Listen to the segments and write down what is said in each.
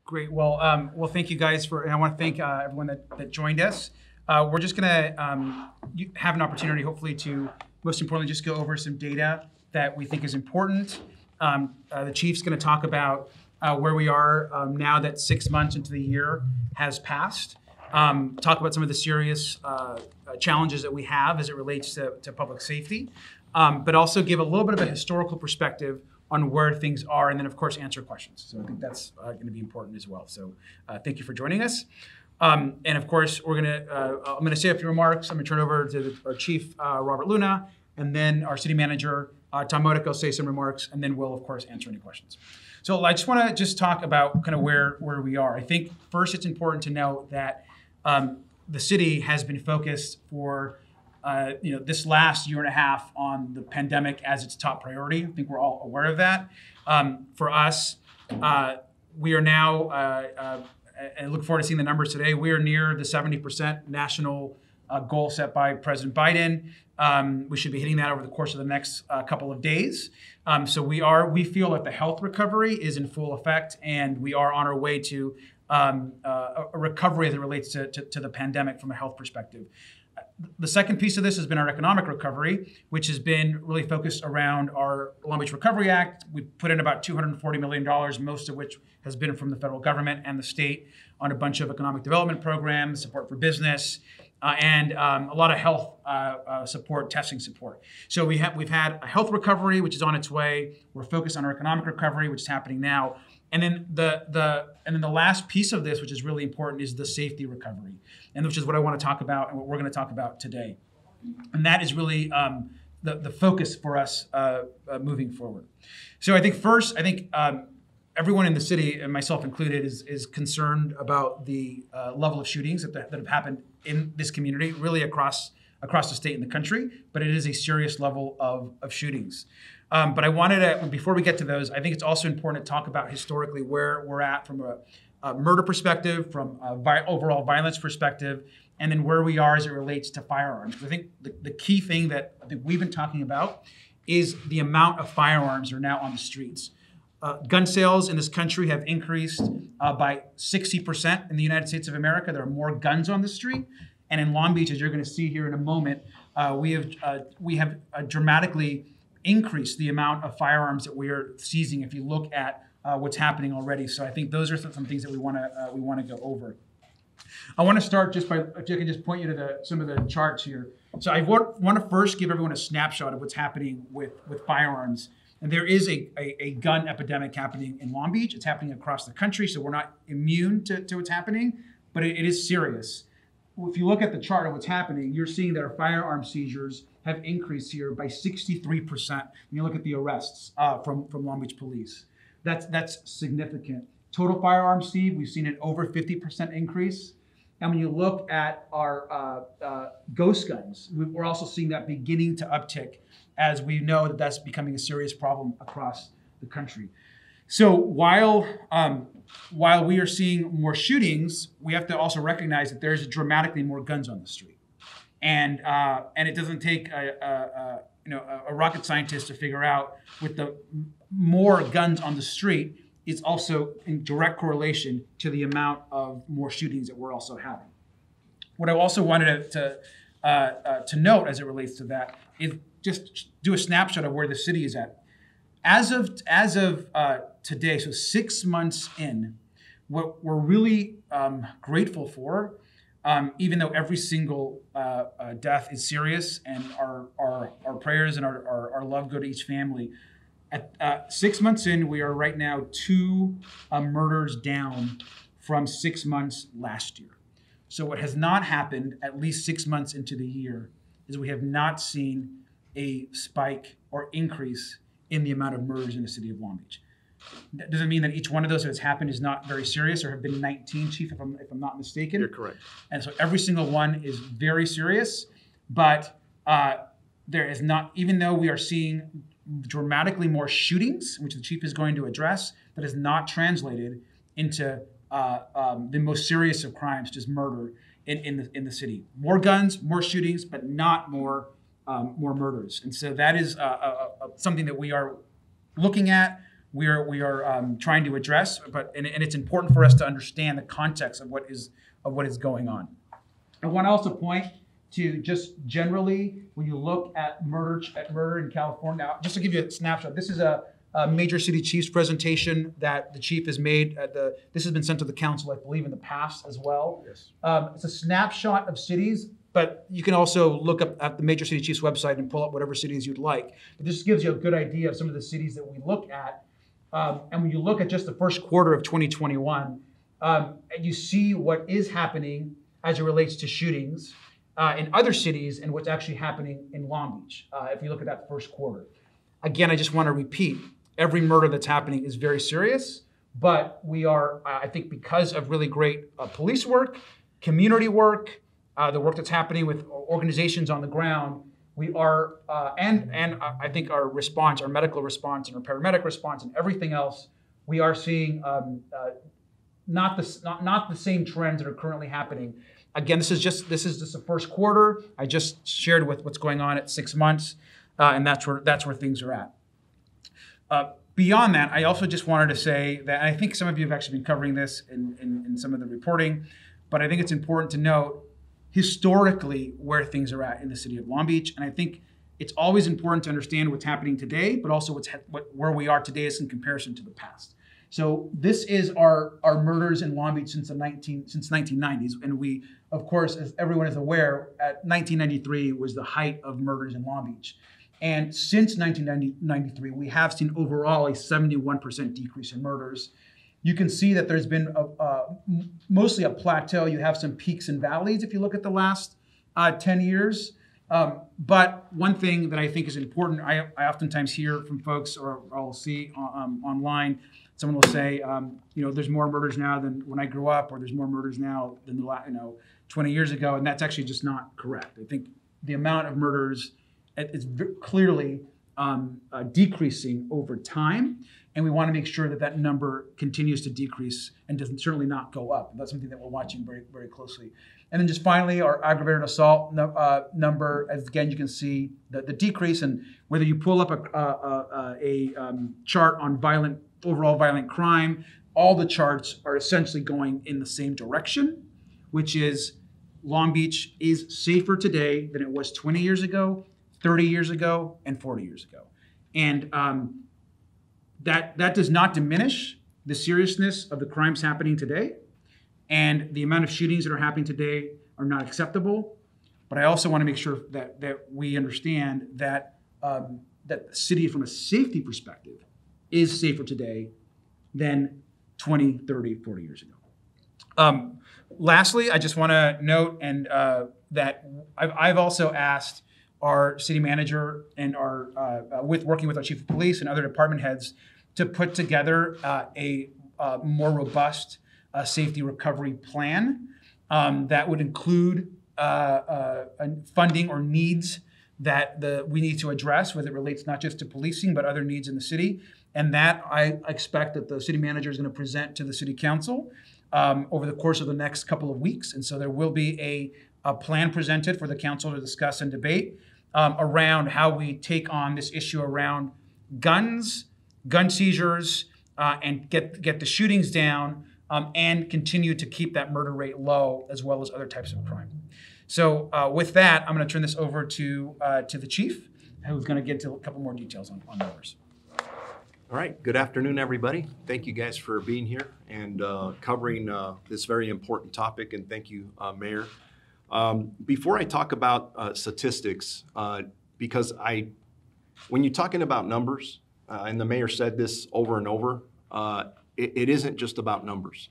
Great. Well, thank you guys and I want to thank everyone that joined us. We're just going to have an opportunity, hopefully, to most importantly just go over some data that we think is important. The chief's going to talk about where we are now that 6 months into the year has passed. Talk about some of the serious challenges that we have as it relates to public safety, but also give a little bit of a historical perspective on where things are, and then of course answer questions. So I think that's going to be important as well. So thank you for joining us. And of course, I'm going to say a few remarks. I'm going to turn over to our chief, Robert Luna, and then our city manager, Tom Modic, will say some remarks, and then we'll of course answer any questions. So I just want to talk about kind of where we are. I think first it's important to note that the city has been focused for this last year and a half on the pandemic as its top priority. I think we're all aware of that. For us, we are now, and look forward to seeing the numbers today, we are near the 70% national goal set by President Biden. We should be hitting that over the course of the next couple of days. So we feel that the health recovery is in full effect, and we are on our way to a recovery as it relates to the pandemic from a health perspective. The second piece of this has been our economic recovery, which has been really focused around our Long Beach Recovery Act. We put in about $240 million, most of which has been from the federal government and the state on a bunch of economic development programs, support for business, and a lot of health support, testing support. So we've had a health recovery, which is on its way. We're focused on our economic recovery, which is happening now. And then the last piece of this, which is really important, is the safety recovery, and which is what I want to talk about and what we're going to talk about today. And that is really the focus for us moving forward. So I think first, everyone in the city, and myself included, is concerned about the level of shootings that have happened in this community, really across the state and the country. But it is a serious level of shootings. But I wanted to, before we get to those, I think it's also important to talk about historically where we're at from a murder perspective, from a overall violence perspective, and then where we are as it relates to firearms. I think the key thing that I think we've been talking about is the amount of firearms that are now on the streets. Gun sales in this country have increased by 60% in the United States of America. There are more guns on the street. And in Long Beach, as you're going to see here in a moment, we have dramatically increased the amount of firearms that we are seizing if you look at what's happening already. So I think those are some things that we want to go over. I want to start just by, if I can just point you to some of the charts here. So I want to first give everyone a snapshot of what's happening with firearms. And there is a gun epidemic happening in Long Beach. It's happening across the country, so we're not immune to what's happening, but it is serious. If you look at the chart of what's happening, you're seeing that our firearm seizures have increased here by 63%. When you look at the arrests from Long Beach police, that's significant. Total firearms seized, we've seen an over 50% increase. And when you look at our ghost guns, we're also seeing that beginning to uptick, as we know that that's becoming a serious problem across the country. So while we are seeing more shootings, we have to also recognize that there's dramatically more guns on the street, and it doesn't take a rocket scientist to figure out, with the more guns on the street, it's also in direct correlation to the amount of more shootings that we're also having. What I also wanted to note as it relates to that is just do a snapshot of where the city is at. As of today, so 6 months in, what we're really grateful for, even though every single death is serious, and our prayers and our love go to each family, at 6 months in, we are right now 2 murders down from 6 months last year. So what has not happened, at least 6 months into the year, is we have not seen a spike or increase in the amount of murders in the city of Long Beach. That doesn't mean that each one of those that has happened is not very serious. There have been 19, Chief, if I'm not mistaken. You're correct. And so every single one is very serious, but there is not, even though we are seeing dramatically more shootings, which the Chief is going to address, that is not translated into the most serious of crimes, just murder in the city. More guns, more shootings, but not more murders. And so that is something that we are looking at. we are trying to address, and it's important for us to understand the context of what is going on. I want to also point to just generally when you look at murder in California. Now, just to give you a snapshot, this is a Major City Chief's presentation that the chief has made. This has been sent to the council, I believe, in the past as well. Yes. It's a snapshot of cities, but you can also look up at the Major City Chief's website and pull up whatever cities you'd like. But this gives you a good idea of some of the cities that we look at. And when you look at just the first quarter of 2021, you see what is happening as it relates to shootings in other cities and what's actually happening in Long Beach, if you look at that first quarter. Again, I just want to repeat, every murder that's happening is very serious, but we are, I think because of really great police work, community work, the work that's happening with organizations on the ground, we are, and I think our response, our medical response and our paramedic response and everything else, we are seeing not the same trends that are currently happening. Again, this is just the first quarter. I just shared with what's going on at 6 months, and that's where things are at. Beyond that, I also just wanted to say that, and I think some of you have actually been covering this in some of the reporting, but I think it's important to note historically where things are at in the city of Long Beach. And I think it's always important to understand what's happening today, but also where we are today is in comparison to the past. So this is our murders in Long Beach since 1990s. And we, of course, as everyone is aware, at 1993 was the height of murders in Long Beach. And since 1993, we have seen overall a 71% decrease in murders. You can see that there's been mostly a plateau. You have some peaks and valleys if you look at the last 10 years. But one thing that I think is important, I oftentimes hear from folks, or I'll see online, someone will say, there's more murders now than when I grew up, or there's more murders now than 20 years ago, and that's actually just not correct. I think the amount of murders is clearly decreasing over time, and we want to make sure that that number continues to decrease and doesn't certainly not go up. That's something that we're watching very, very closely. And then just finally, our aggravated assault number, as again you can see the decrease, and whether you pull up a chart on overall violent crime, all the charts are essentially going in the same direction, which is Long Beach is safer today than it was 20 years ago, 30 years ago, and 40 years ago. And that does not diminish the seriousness of the crimes happening today, and the amount of shootings that are happening today are not acceptable. But I also want to make sure that we understand that that the city, from a safety perspective, is safer today than 20, 30, 40 years ago. Lastly, I just want to note that I've also asked our city manager and working with our chief of police and other department heads to put together a more robust safety recovery plan that would include funding or needs that we need to address, whether it relates not just to policing, but other needs in the city. And that I expect that the city manager is going to present to the city council over the course of the next couple of weeks. And so there will be a plan presented for the council to discuss and debate around how we take on this issue around guns, gun seizures, and get the shootings down, and continue to keep that murder rate low, as well as other types of crime. So with that, I'm going to turn this over to the chief, who's going to get to a couple more details on numbers. All right. Good afternoon, everybody. Thank you guys for being here and covering this very important topic. And thank you, Mayor. Before I talk about statistics, because when you're talking about numbers, and the mayor said this over and over, it isn't just about numbers.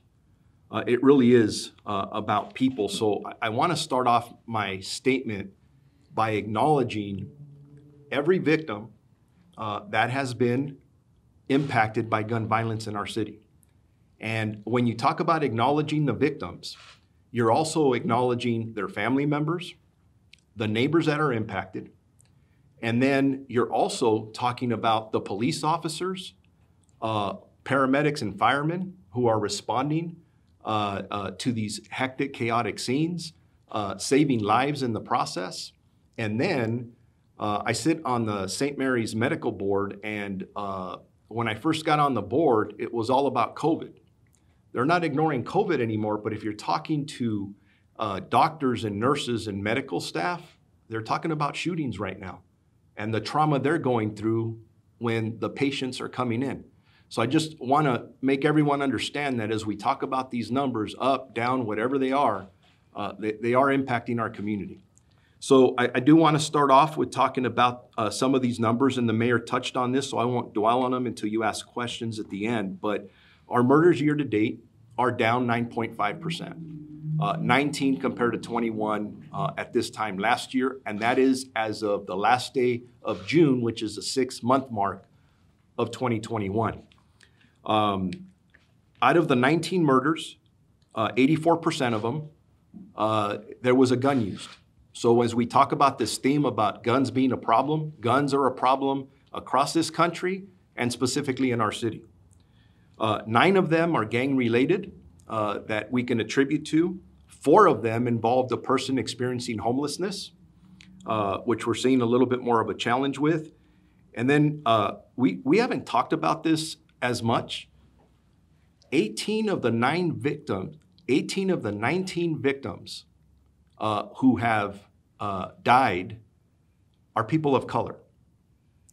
It really is about people. So I want to start off my statement by acknowledging every victim that has been impacted by gun violence in our city. And when you talk about acknowledging the victims, you're also acknowledging their family members, the neighbors that are impacted, and then you're also talking about the police officers, paramedics and firemen who are responding to these hectic, chaotic scenes, saving lives in the process. And then I sit on the St. Mary's Medical Board, and when I first got on the board, it was all about COVID. They're not ignoring COVID anymore, but if you're talking to doctors and nurses and medical staff, they're talking about shootings right now and the trauma they're going through when the patients are coming in. So I just want to make everyone understand that as we talk about these numbers, up, down, whatever they are impacting our community. So I do want to start off with talking about some of these numbers, and the mayor touched on this, so I won't dwell on them until you ask questions at the end. But our murders year to date are down 9.5%, 19 compared to 21 at this time last year, and that is as of the last day of June, which is the 6-month mark of 2021. Out of the 19 murders, 84% of them, there was a gun used. So as we talk about this theme about guns being a problem, guns are a problem across this country and specifically in our city. 9 of them are gang related that we can attribute to. 4 of them involved a person experiencing homelessness, which we're seeing a little bit more of a challenge with. And then we haven't talked about this as much. 18 of the 19 victims who have died are people of color.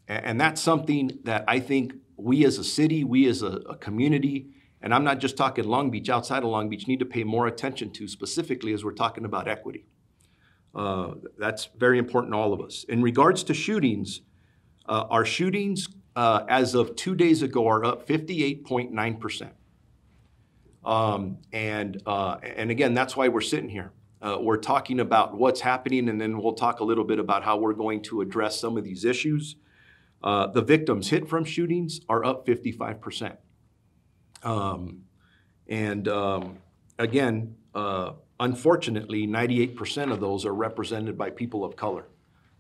And that's something that I think we as a city, we as a community, and I'm not just talking Long Beach, outside of Long Beach, need to pay more attention to, specifically as we're talking about equity. That's very important to all of us. In regards to shootings, our shootings as of 2 days ago are up 58.9%. And again, that's why we're sitting here. We're talking about what's happening, and then we'll talk a little bit about how we're going to address some of these issues. The victims hit from shootings are up 55%. Again, unfortunately, 98% of those are represented by people of color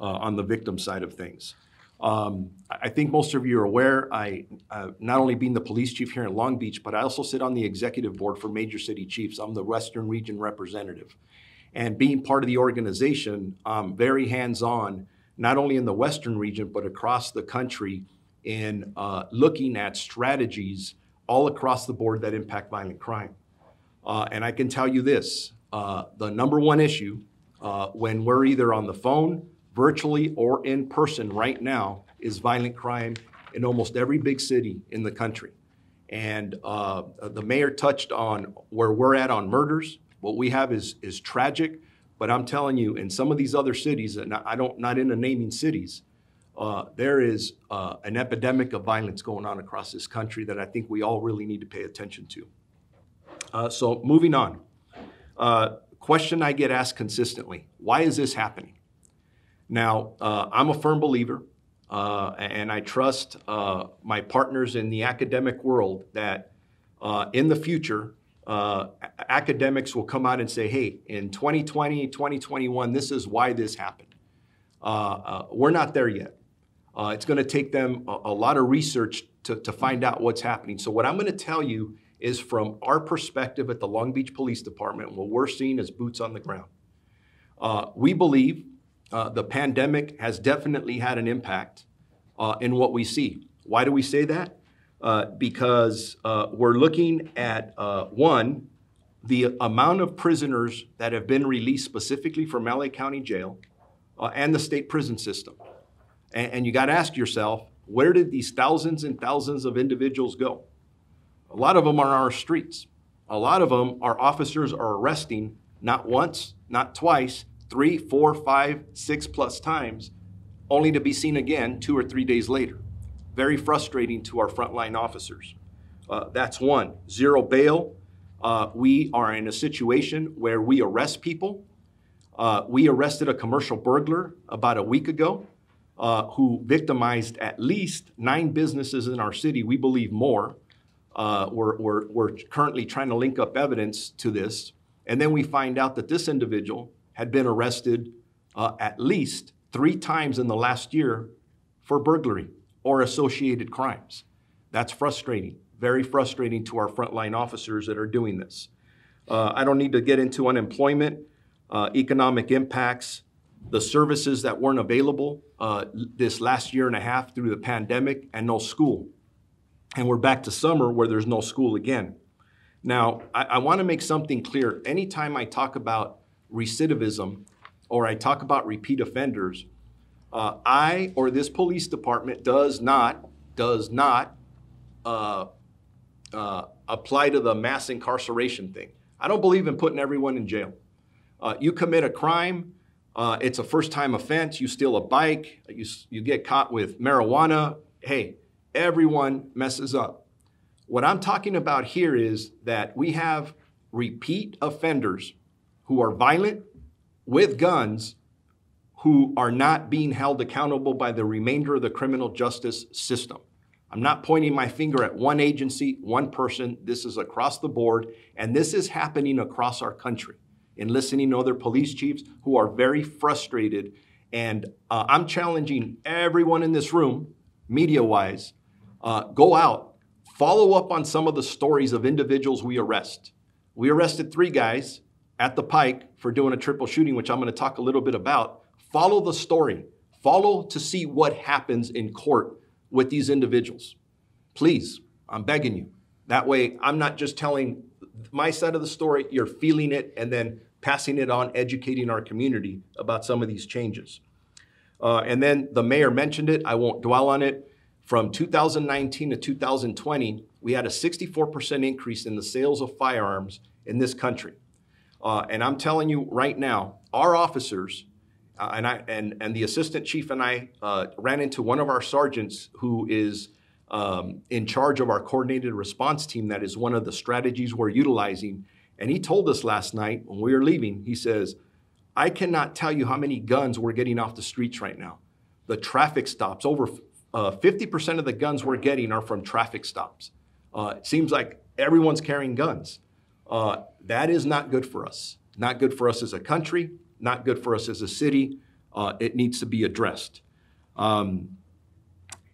on the victim side of things. I think most of you are aware, I not only being the police chief here in Long Beach, but I also sit on the executive board for Major City Chiefs. I'm the Western Region representative. And being part of the organization, I'm very hands-on, not only in the Western region, but across the country in looking at strategies all across the board that impact violent crime. And I can tell you this, the number one issue when we're either on the phone, virtually, or in person right now is violent crime in almost every big city in the country. And the mayor touched on where we're at on murders. What we have is tragic, but I'm telling you, in some of these other cities, and not into naming cities, there is an epidemic of violence going on across this country that I think we all really need to pay attention to. So moving on. Question I get asked consistently, why is this happening? Now, I'm a firm believer, and I trust my partners in the academic world that in the future, academics will come out and say, hey, in 2020, 2021, this is why this happened. We're not there yet. It's going to take them a lot of research to find out what's happening. So what I'm going to tell you is from our perspective at the Long Beach Police Department, what we're seeing as boots on the ground. We believe the pandemic has definitely had an impact in what we see. Why do we say that? Because we're looking at, one, the amount of prisoners that have been released specifically from LA County Jail and the state prison system. And you got to ask yourself, where did these thousands and thousands of individuals go? A lot of them are on our streets. A lot of them, our officers are arresting not once, not twice, 3, 4, 5, 6+ times, only to be seen again 2 or 3 days later. Very frustrating to our frontline officers. That's one. Zero bail. We are in a situation where we arrest people. We arrested a commercial burglar about a week ago who victimized at least 9 businesses in our city. We believe more. We're currently trying to link up evidence to this. And then we find out that this individual had been arrested at least 3 times in the last year for burglary or associated crimes. That's frustrating, very frustrating to our frontline officers that are doing this. I don't need to get into unemployment, economic impacts, the services that weren't available this last year and a half through the pandemic, and no school. and we're back to summer where there's no school again. Now, I want to make something clear. Anytime I talk about recidivism or I talk about repeat offenders, I or this police department does not apply to the mass incarceration thing. I don't believe in putting everyone in jail. You commit a crime, it's a first-time offense, you steal a bike, you get caught with marijuana, hey, everyone messes up. What I'm talking about here is that we have repeat offenders who are violent with guns who are not being held accountable by the remainder of the criminal justice system. I'm not pointing my finger at one agency, one person. This is across the board, and this is happening across our country. In listening to other police chiefs who are very frustrated, and I'm challenging everyone in this room, media-wise, go out, follow up on some of the stories of individuals we arrest. We arrested 3 guys at the Pike for doing a triple shooting, which I'm going to talk a little bit about. Follow the story. Follow to see what happens in court with these individuals. Please, I'm begging you. That way, I'm not just telling my side of the story, you're feeling it and then passing it on, educating our community about some of these changes. And then the mayor mentioned it. I won't dwell on it. From 2019 to 2020, we had a 64% increase in the sales of firearms in this country. And I'm telling you right now, our officers, and the assistant chief and I ran into one of our sergeants who is in charge of our coordinated response team. That is one of the strategies we're utilizing. And he told us last night when we were leaving, he says, I cannot tell you how many guns we're getting off the streets right now. The traffic stops, over 50% of the guns we're getting are from traffic stops. It seems like everyone's carrying guns. That is not good for us. Not good for us as a country, not good for us as a city. It needs to be addressed.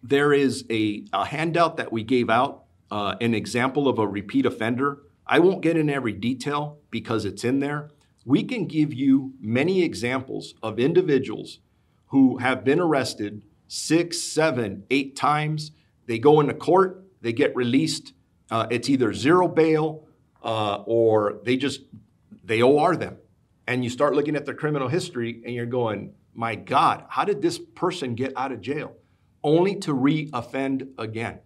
There is a handout that we gave out, an example of a repeat offender. I won't get into every detail because it's in there. We can give you many examples of individuals who have been arrested 6, 7, 8 times. They go into court, they get released. It's either zero bail or they OR them. And you start looking at their criminal history and you're going, my God, how did this person get out of jail? Only to re-offend again.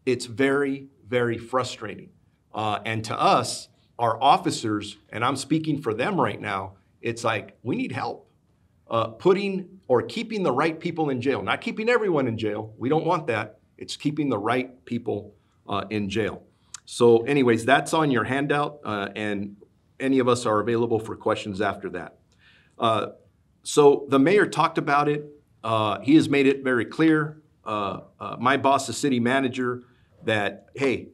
It's very, very frustrating. And to us, our officers, and I'm speaking for them right now, it's like, we need help. Putting or keeping the right people in jail. Not keeping everyone in jail. We don't want that. It's keeping the right people in jail. So anyways, that's on your handout, and any of us are available for questions after that. So the mayor talked about it. He has made it very clear, my boss, the city manager, that, hey,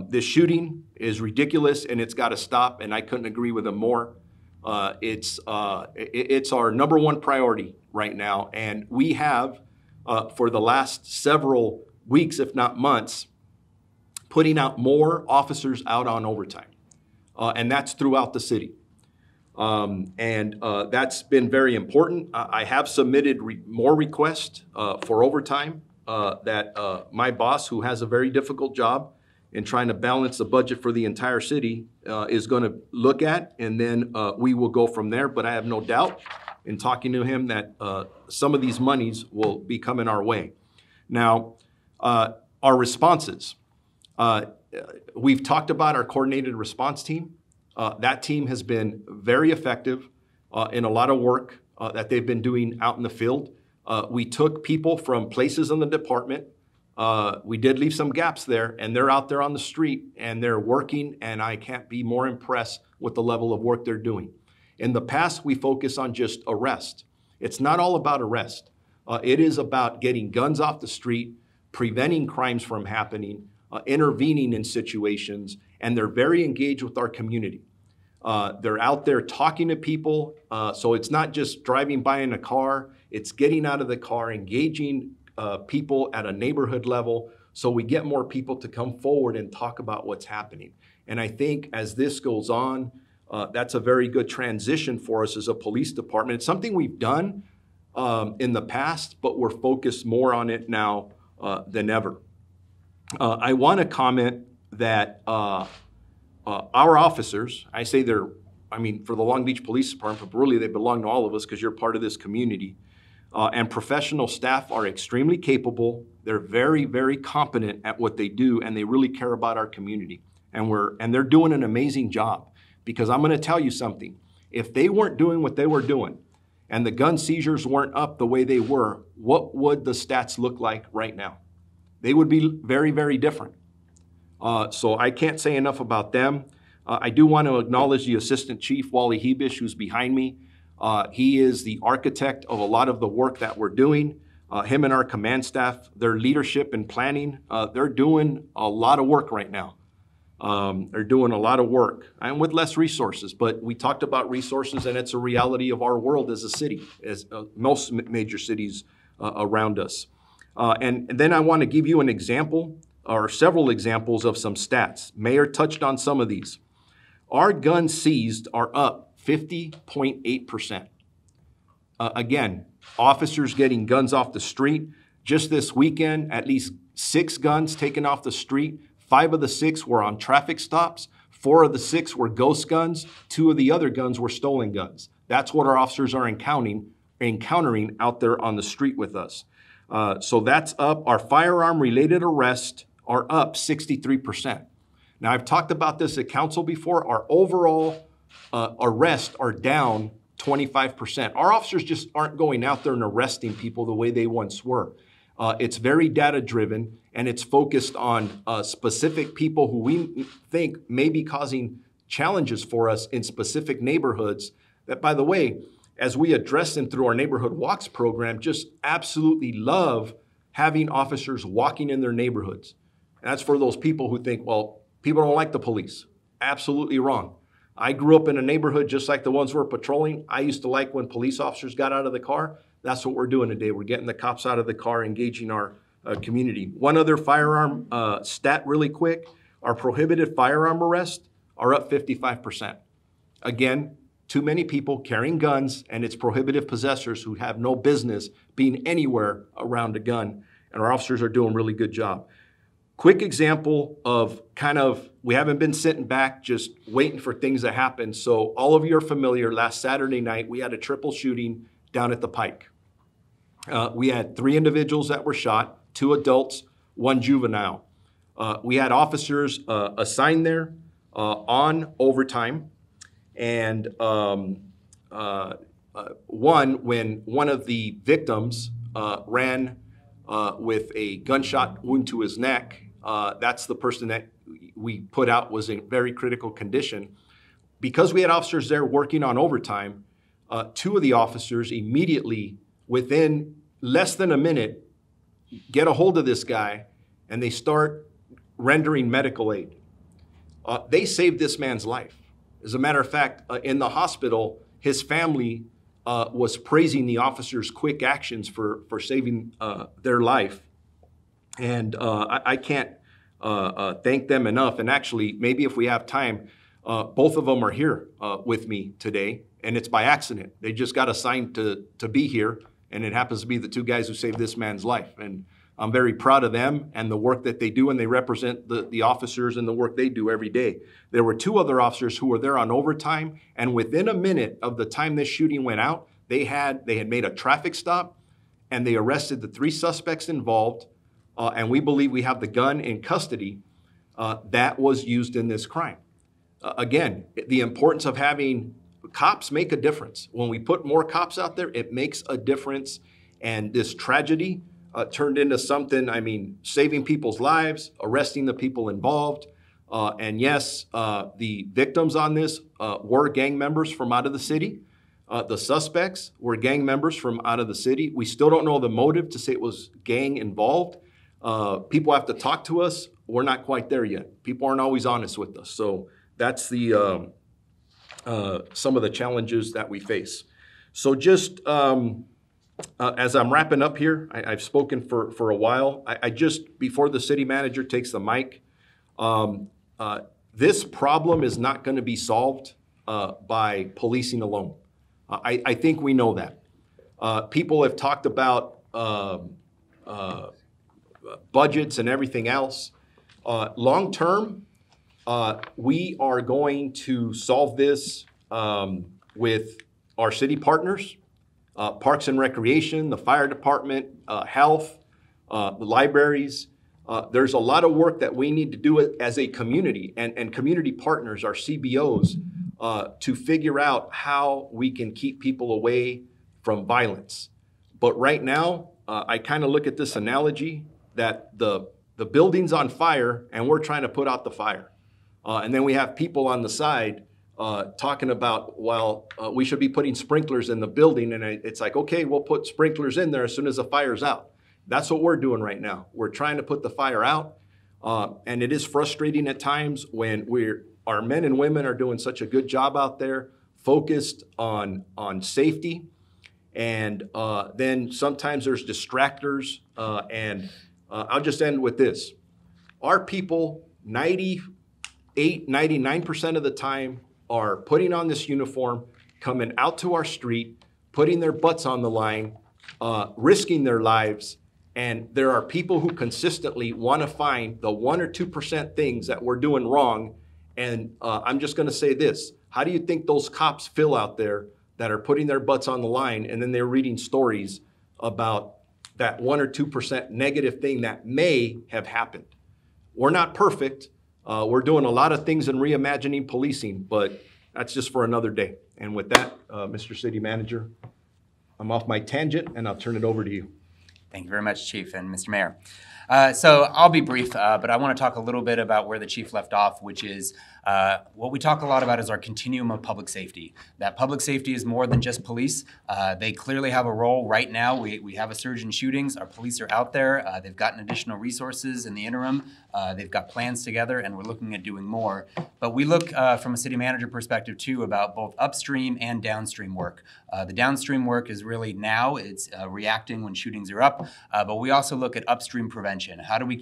this shooting is ridiculous and it's got to stop, and I couldn't agree with him more. It's our number one priority right now, and we have, for the last several weeks, if not months, putting out more officers out on overtime, and that's throughout the city. That's been very important. I have submitted more requests for overtime that my boss, who has a very difficult job in trying to balance the budget for the entire city, is going to look at, and then we will go from there. But I have no doubt in talking to him that some of these monies will be coming our way. Now, our responses. We've talked about our coordinated response team. That team has been very effective in a lot of work that they've been doing out in the field. We took people from places in the department. We did leave some gaps there, and they're out there on the street and they're working, and I can't be more impressed with the level of work they're doing. In the past, we focus on just arrest. It's not all about arrest. It is about getting guns off the street, preventing crimes from happening, intervening in situations, and they're very engaged with our community. They're out there talking to people, so it's not just driving by in a car, it's getting out of the car, engaging people at a neighborhood level, so we get more people to come forward and talk about what's happening. And I think as this goes on, that's a very good transition for us as a police department. It's something we've done in the past, but we're focused more on it now than ever. I want to comment that our officers, I say they're, I mean, for the Long Beach Police Department, but really they belong to all of us because you're part of this community. And professional staff are extremely capable. They're very, very competent at what they do, and they really care about our community. And they're doing an amazing job, because I'm going to tell you something. If they weren't doing what they were doing, and the gun seizures weren't up the way they were, what would the stats look like right now? They would be very, very different. So I can't say enough about them. I do want to acknowledge the Assistant Chief, Wally Hebish, who's behind me. He is the architect of a lot of the work that we're doing. Him and our command staff, their leadership and planning, they're doing a lot of work right now. They're doing a lot of work, and with less resources. But we talked about resources, and it's a reality of our world as a city, as most major cities around us. And then I want to give you an example, or several examples of some stats. Mayor touched on some of these. Our guns seized are up 50.8%. Again, officers getting guns off the street. Just this weekend, at least 6 guns taken off the street. 5 of the 6 were on traffic stops. 4 of the 6 were ghost guns. 2 of the other guns were stolen guns. That's what our officers are encountering out there on the street with us. So that's up. Our firearm-related arrests are up 63%. Now, I've talked about this at council before. Our overall arrests are down 25%. Our officers just aren't going out there and arresting people the way they once were. It's very data-driven, and it's focused on specific people who we think may be causing challenges for us in specific neighborhoods that, by the way, as we address them through our Neighborhood Walks program, just absolutely love having officers walking in their neighborhoods. And that's for those people who think, well, people don't like the police. Absolutely wrong. I grew up in a neighborhood just like the ones we're patrolling. I used to like when police officers got out of the car. That's what we're doing today. We're getting the cops out of the car, engaging our community. One other firearm stat really quick. Our prohibited firearm arrests are up 55%. Again, too many people carrying guns, and it's prohibitive possessors who have no business being anywhere around a gun. And our officers are doing a really good job. Quick example of we haven't been sitting back just waiting for things to happen. So all of you are familiar, last Saturday night, we had a triple shooting down at the Pike. We had 3 individuals that were shot, 2 adults, 1 juvenile. We had officers assigned there on overtime. And when one of the victims ran with a gunshot wound to his neck, that's the person that we put out was in very critical condition. Because we had officers there working on overtime, 2 of the officers immediately, within less than a minute, get a hold of this guy, and they start rendering medical aid. They saved this man's life. As a matter of fact, in the hospital, his family was praising the officers' quick actions for saving their life. And I can't thank them enough. And actually, maybe if we have time, both of them are here with me today, and it's by accident. They just got assigned to be here, and it happens to be the 2 guys who saved this man's life. And I'm very proud of them and the work that they do, and they represent the officers and the work they do every day. There were 2 other officers who were there on overtime, and within a minute of the time this shooting went out, they had made a traffic stop, and they arrested the 3 suspects involved, and we believe we have the gun in custody that was used in this crime. Again, the importance of having cops make a difference. When we put more cops out there, it makes a difference, and this tragedy turned into something, saving people's lives, arresting the people involved. And yes, the victims on this were gang members from out of the city. The suspects were gang members from out of the city. We still don't know the motive to say it was gang involved. People have to talk to us. We're not quite there yet. People aren't always honest with us. So that's some of the challenges that we face. So just as I'm wrapping up here, I've spoken for a while. I just, before the city manager takes the mic, this problem is not going to be solved by policing alone. I think we know that. People have talked about budgets and everything else. Long term, we are going to solve this with our city partners, Parks and Recreation, the fire department, health, the libraries. There's a lot of work that we need to do as a community and community partners, our CBOs, to figure out how we can keep people away from violence. But right now, I kind of look at this analogy that the building's on fire and we're trying to put out the fire. And then we have people on the side talking about, well, we should be putting sprinklers in the building. And it's like, okay, we'll put sprinklers in there as soon as the fire's out. That's what we're doing right now. We're trying to put the fire out. And it is frustrating at times when our men and women are doing such a good job out there, focused on safety. And then sometimes there's distractors. And I'll just end with this. Our people, 98, 99% of the time, are putting on this uniform, coming out to our street, putting their butts on the line, risking their lives. And there are people who consistently want to find the 1 or 2% things that we're doing wrong. And I'm just going to say this. How do you think those cops feel out there that are putting their butts on the line and then they're reading stories about that 1 or 2% negative thing that may have happened? We're not perfect. We're doing a lot of things in reimagining policing, but that's just for another day. And with that, Mr. City Manager, I'm off my tangent and I'll turn it over to you. Thank you very much, Chief and Mr. Mayor. So I'll be brief, but I want to talk a little bit about where the Chief left off, which is what we talk a lot about is our continuum of public safety. That public safety is more than just police. They clearly have a role right now. We have a surge in shootings. Our police are out there. They've gotten additional resources in the interim. They've got plans together, and we're looking at doing more. But we look from a city manager perspective, too, about both upstream and downstream work. The downstream work is really now. It's reacting when shootings are up. But we also look at upstream prevention. How do we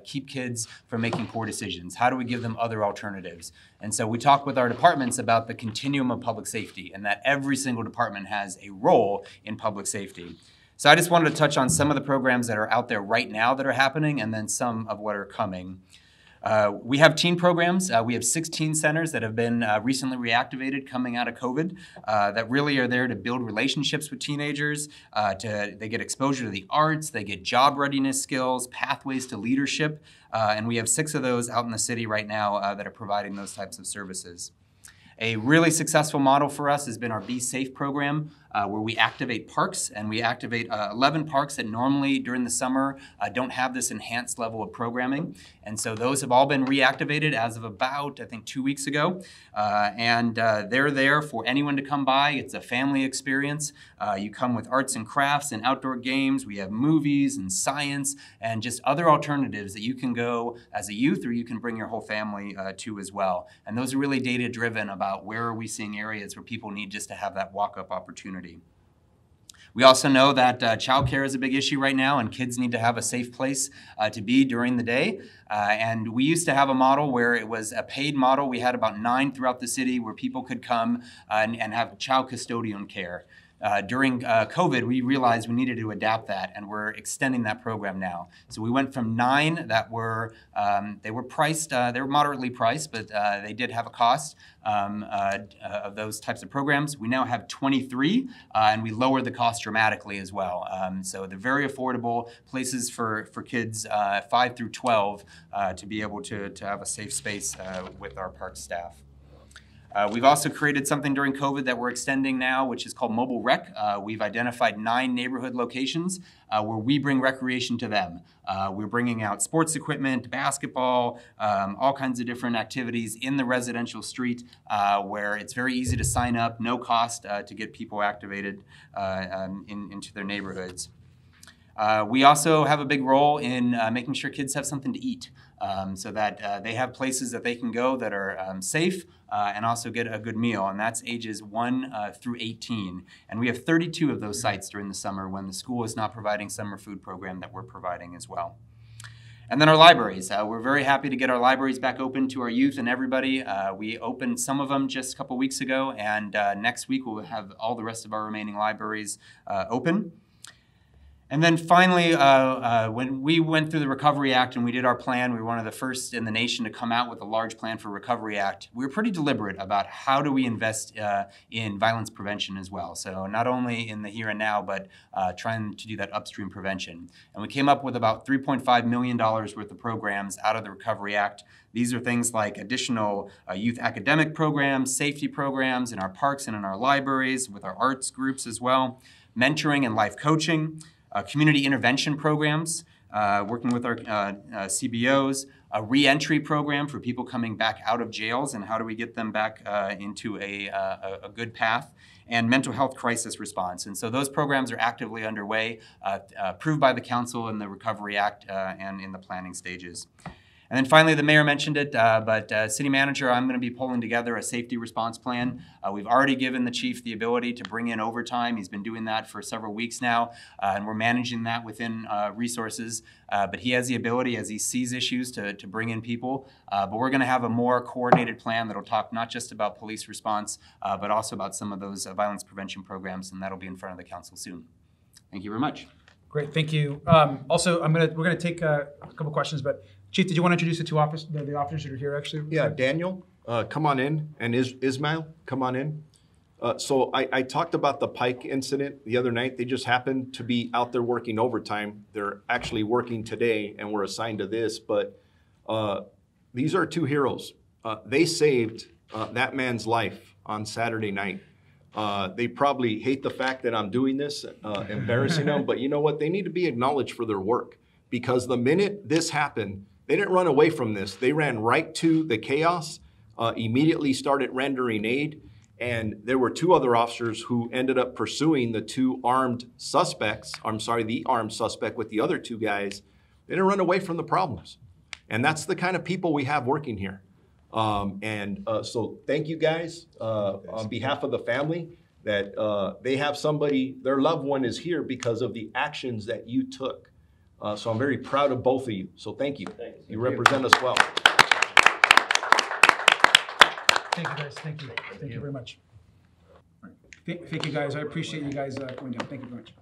keep kids from making poor decisions? How do we give them other alternatives? And so we talk with our departments about the continuum of public safety and that every single department has a role in public safety. So I just wanted to touch on some of the programs that are out there right now that are happening and then some of what are coming. We have teen programs. We have 16 centers that have been recently reactivated coming out of COVID that really are there to build relationships with teenagers. They get exposure to the arts, they get job readiness skills, pathways to leadership, and we have 6 of those out in the city right now that are providing those types of services. A really successful model for us has been our Be Safe program, where we activate parks, and we activate 11 parks that normally during the summer don't have this enhanced level of programming. And so those have all been reactivated as of about, I think, 2 weeks ago. And they're there for anyone to come by. It's a family experience. You come with arts and crafts and outdoor games. We have movies and science and just other alternatives that you can go as a youth or you can bring your whole family to as well. And those are really data-driven about where are we seeing areas where people need just to have that walk-up opportunity. We also know that childcare is a big issue right now, and kids need to have a safe place to be during the day. And we used to have a model where it was a paid model. We had about 9 throughout the city where people could come and have child custodian care. During COVID, we realized we needed to adapt that, and we're extending that program now. So we went from 9 that were, they were moderately priced, but they did have a cost of those types of programs. We now have 23, and we lowered the cost dramatically as well. So they're very affordable places for kids 5 through 12 to be able to have a safe space with our park staff. We've also created something during COVID that we're extending now, which is called Mobile Rec. We've identified 9 neighborhood locations where we bring recreation to them. We're bringing out sports equipment, basketball, all kinds of different activities in the residential street where it's very easy to sign up, no cost to get people activated into their neighborhoods. We also have a big role in making sure kids have something to eat so that they have places that they can go that are safe and also get a good meal, and that's ages 1 through 18. And we have 32 of those sites during the summer when the school is not providing summer food program that we're providing as well. And then our libraries. We're very happy to get our libraries back open to our youth and everybody. We opened some of them just a couple weeks ago, and next week we'll have all the rest of our remaining libraries open. And then finally, when we went through the Recovery Act and we did our plan, we were one of the first in the nation to come out with a large plan for Recovery Act. We were pretty deliberate about how do we invest in violence prevention as well. So not only in the here and now, but trying to do that upstream prevention. And we came up with about $3.5 million worth of programs out of the Recovery Act. These are things like additional youth academic programs, safety programs in our parks and in our libraries, with our arts groups as well, mentoring and life coaching, community intervention programs, working with our CBOs, a re-entry program for people coming back out of jails and how do we get them back into a good path, and mental health crisis response. And so those programs are actively underway, approved by the Council in the Recovery Act and in the planning stages. And then finally, the mayor mentioned it, but city manager, I'm going to be pulling together a safety response plan. We've already given the chief the ability to bring in overtime. He's been doing that for several weeks now, and we're managing that within resources. But he has the ability, as he sees issues, to bring in people. But we're going to have a more coordinated plan that'll talk not just about police response, but also about some of those violence prevention programs, and that'll be in front of the council soon. Thank you very much. Great, thank you. Also, we're gonna take a couple questions, but Chief, did you want to introduce the two officers that are here actually? Yeah, Daniel, come on in, and Ismail, come on in. So I talked about the Pike incident the other night. They just happened to be out there working overtime. They're actually working today and were assigned to this, but these are two heroes. They saved that man's life on Saturday night. They probably hate the fact that I'm doing this, embarrassing them, but you know what? They need to be acknowledged for their work, because the minute this happened, they didn't run away from this. They ran right to the chaos, immediately started rendering aid, and there were two other officers who ended up pursuing the the armed suspect with the other two guys. They didn't run away from the problems. And that's the kind of people we have working here. So thank you guys on behalf of the family that they have somebody, their loved one is here because of the actions that you took. So I'm very proud of both of you. So thank you. You represent us well. Thank you guys, thank you. Thank you very much. All right. Thank you guys, I appreciate you guys coming down. Thank you very much.